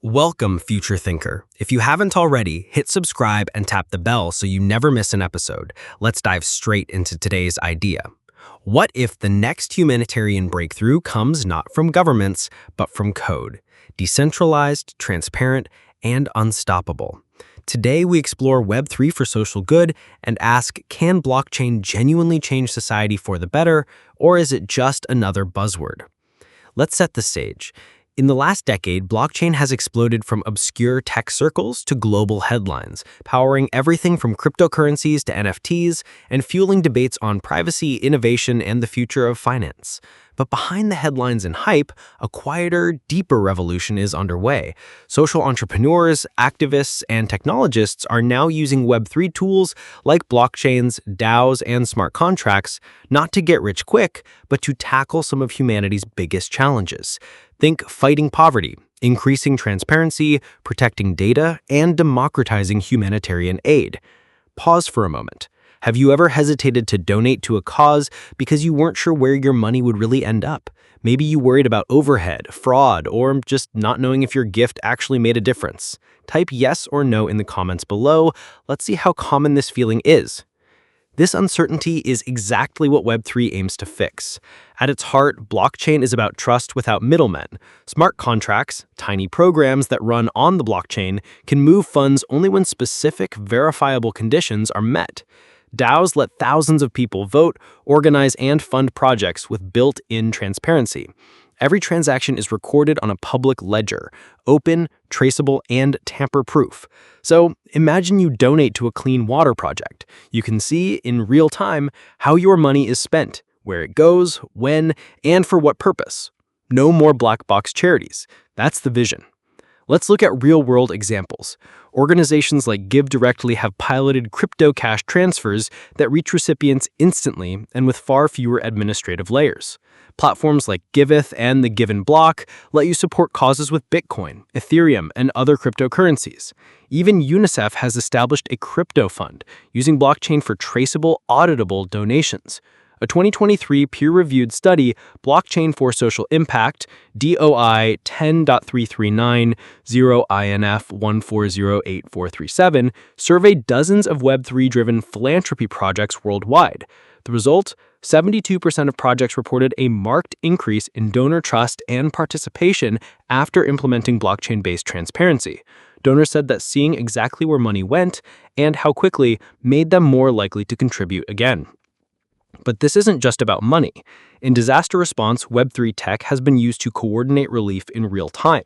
Welcome, future thinker. If you haven't already, hit subscribe and tap the bell so you never miss an episode. Let's dive straight into today's idea. What if the next humanitarian breakthrough comes not from governments, but from code? Decentralized, transparent, and unstoppable. Today, we explore Web3 for social good and ask, can blockchain genuinely change society for the better, or is it just another buzzword? Let's set the stage. In the last decade, blockchain has exploded from obscure tech circles to global headlines, powering everything from cryptocurrencies to NFTs and fueling debates on privacy, innovation, and the future of finance. But behind the headlines and hype, a quieter, deeper revolution is underway. Social entrepreneurs, activists, and technologists are now using Web3 tools like blockchains, DAOs, and smart contracts not to get rich quick, but to tackle some of humanity's biggest challenges. Think fighting poverty, increasing transparency, protecting data, and democratizing humanitarian aid. Pause for a moment. Have you ever hesitated to donate to a cause because you weren't sure where your money would really end up? Maybe you worried about overhead, fraud, or just not knowing if your gift actually made a difference. Type yes or no in the comments below. Let's see how common this feeling is. This uncertainty is exactly what Web3 aims to fix. At its heart, blockchain is about trust without middlemen. Smart contracts, tiny programs that run on the blockchain, can move funds only when specific, verifiable conditions are met. DAOs let thousands of people vote, organize, and fund projects with built-in transparency. Every transaction is recorded on a public ledger, open, traceable, and tamper-proof. So imagine you donate to a clean water project. You can see in real time how your money is spent, where it goes, when, and for what purpose. No more black box charities. That's the vision. Let's look at real-world examples. Organizations like GiveDirectly have piloted crypto cash transfers that reach recipients instantly and with far fewer administrative layers. Platforms like Giveth and the Given Block let you support causes with Bitcoin, Ethereum, and other cryptocurrencies. Even UNICEF has established a crypto fund using blockchain for traceable, auditable donations. A 2023 peer-reviewed study, Blockchain for Social Impact, DOI 10.339-0INF1408437, surveyed dozens of Web3-driven philanthropy projects worldwide. The result? 72% of projects reported a marked increase in donor trust and participation after implementing blockchain-based transparency. Donors said that seeing exactly where money went and how quickly made them more likely to contribute again. But this isn't just about money. In disaster response, Web3 tech has been used to coordinate relief in real time.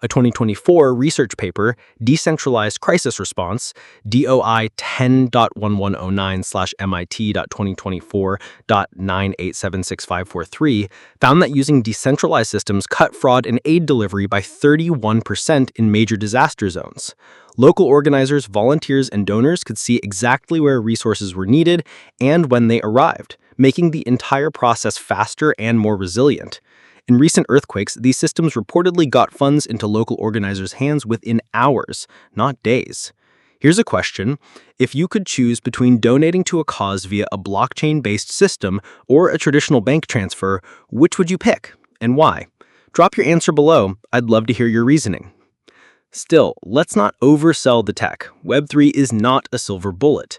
A 2024 research paper, Decentralized Crisis Response, DOI 10.1109/MIT.2024.9876543, found that using decentralized systems cut fraud in aid delivery by 31% in major disaster zones. Local organizers, volunteers, and donors could see exactly where resources were needed and when they arrived, making the entire process faster and more resilient. In recent earthquakes, these systems reportedly got funds into local organizers' hands within hours, not days. Here's a question. If you could choose between donating to a cause via a blockchain-based system or a traditional bank transfer, which would you pick, and why? Drop your answer below. I'd love to hear your reasoning. Still, let's not oversell the tech. Web3 is not a silver bullet.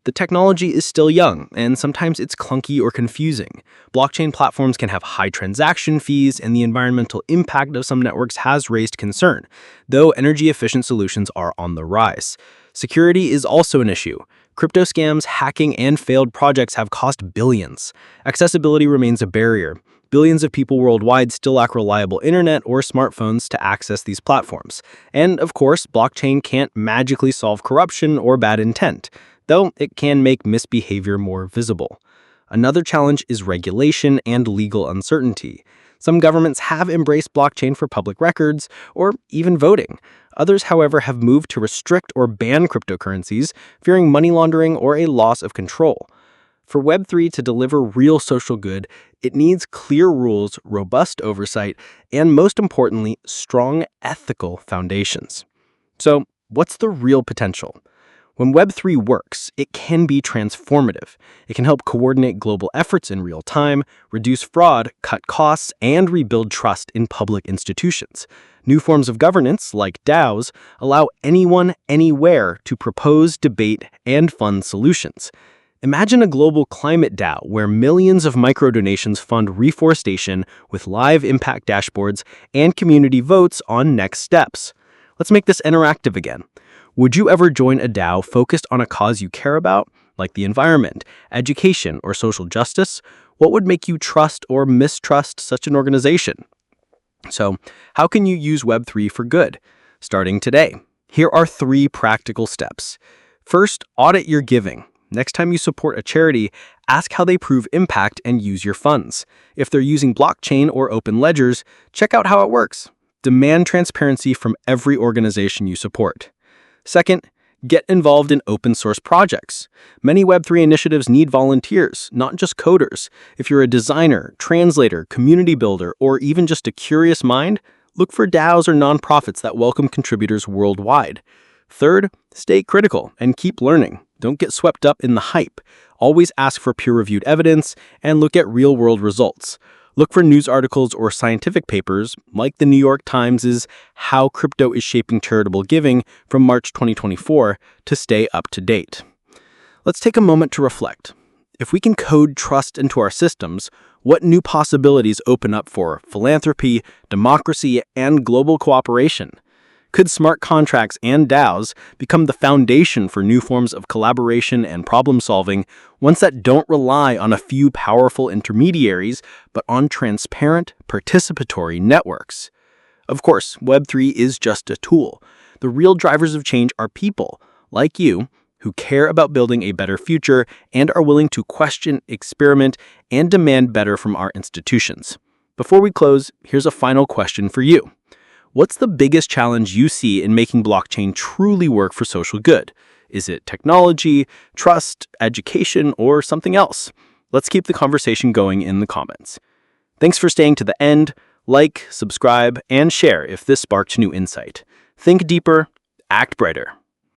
The technology is still young, and sometimes it's clunky or confusing. Blockchain platforms can have high transaction fees, and the environmental impact of some networks has raised concern, though energy-efficient solutions are on the rise. Security is also an issue. Crypto scams, hacking, and failed projects have cost billions. Accessibility remains a barrier. Billions of people worldwide still lack reliable internet or smartphones to access these platforms. And, of course, blockchain can't magically solve corruption or bad intent, though it can make misbehavior more visible. Another challenge is regulation and legal uncertainty. Some governments have embraced blockchain for public records or even voting. Others, however, have moved to restrict or ban cryptocurrencies, fearing money laundering or a loss of control. For Web3 to deliver real social good, it needs clear rules, robust oversight, and most importantly, strong ethical foundations. So, what's the real potential? When Web3 works, it can be transformative. It can help coordinate global efforts in real time, reduce fraud, cut costs, and rebuild trust in public institutions. New forms of governance, like DAOs, allow anyone, anywhere to propose, debate, and fund solutions. Imagine a global climate DAO where millions of microdonations fund reforestation with live impact dashboards and community votes on next steps. Let's make this interactive again. Would you ever join a DAO focused on a cause you care about, like the environment, education, or social justice? What would make you trust or mistrust such an organization? So, how can you use Web3 for good? Starting today, here are 3 practical steps. First, audit your giving. Next time you support a charity, ask how they prove impact and use your funds. If they're using blockchain or open ledgers, check out how it works. Demand transparency from every organization you support. Second, get involved in open source projects. Many Web3 initiatives need volunteers, not just coders. If you're a designer, translator, community builder, or even just a curious mind, look for DAOs or nonprofits that welcome contributors worldwide. Third, stay critical and keep learning. Don't get swept up in the hype. Always ask for peer-reviewed evidence and look at real-world results. Look for news articles or scientific papers, like the New York Times' How Crypto is Shaping Charitable Giving from March 2024, to stay up to date. Let's take a moment to reflect. If we can code trust into our systems, what new possibilities open up for philanthropy, democracy, and global cooperation? Could smart contracts and DAOs become the foundation for new forms of collaboration and problem-solving, ones that don't rely on a few powerful intermediaries, but on transparent, participatory networks? Of course, Web3 is just a tool. The real drivers of change are people, like you, who care about building a better future and are willing to question, experiment, and demand better from our institutions. Before we close, here's a final question for you. What's the biggest challenge you see in making blockchain truly work for social good? Is it technology, trust, education, or something else? Let's keep the conversation going in the comments. Thanks for staying to the end. Like, subscribe, and share if this sparked new insight. Think deeper, act brighter.